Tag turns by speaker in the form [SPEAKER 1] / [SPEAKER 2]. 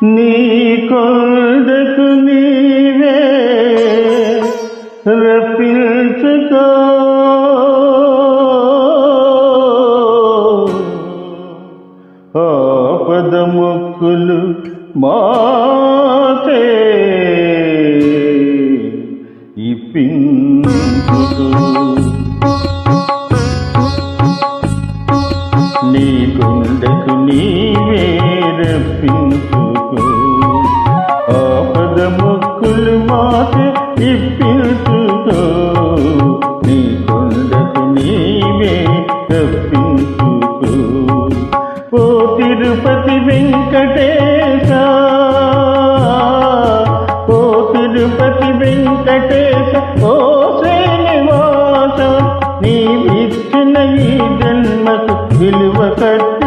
[SPEAKER 1] నీ కొండకు నీవే రప్పించుకో ఆపద మొక్కులు మాకే ఇప్పించుకో నీ కొండకు నీవే రప్పించుకో ఆపద మొక్కులు మాకే ఇప్పించుకో నీ కొండకు నీవే రప్పించుకో ఓ తిరుపతి వెంకటేశ ఓ తిరుపతి వెంకటేశ ఓ శ్రీనివాస నీవిచ్చిన ఈ జన్మకు విలువ కట్ట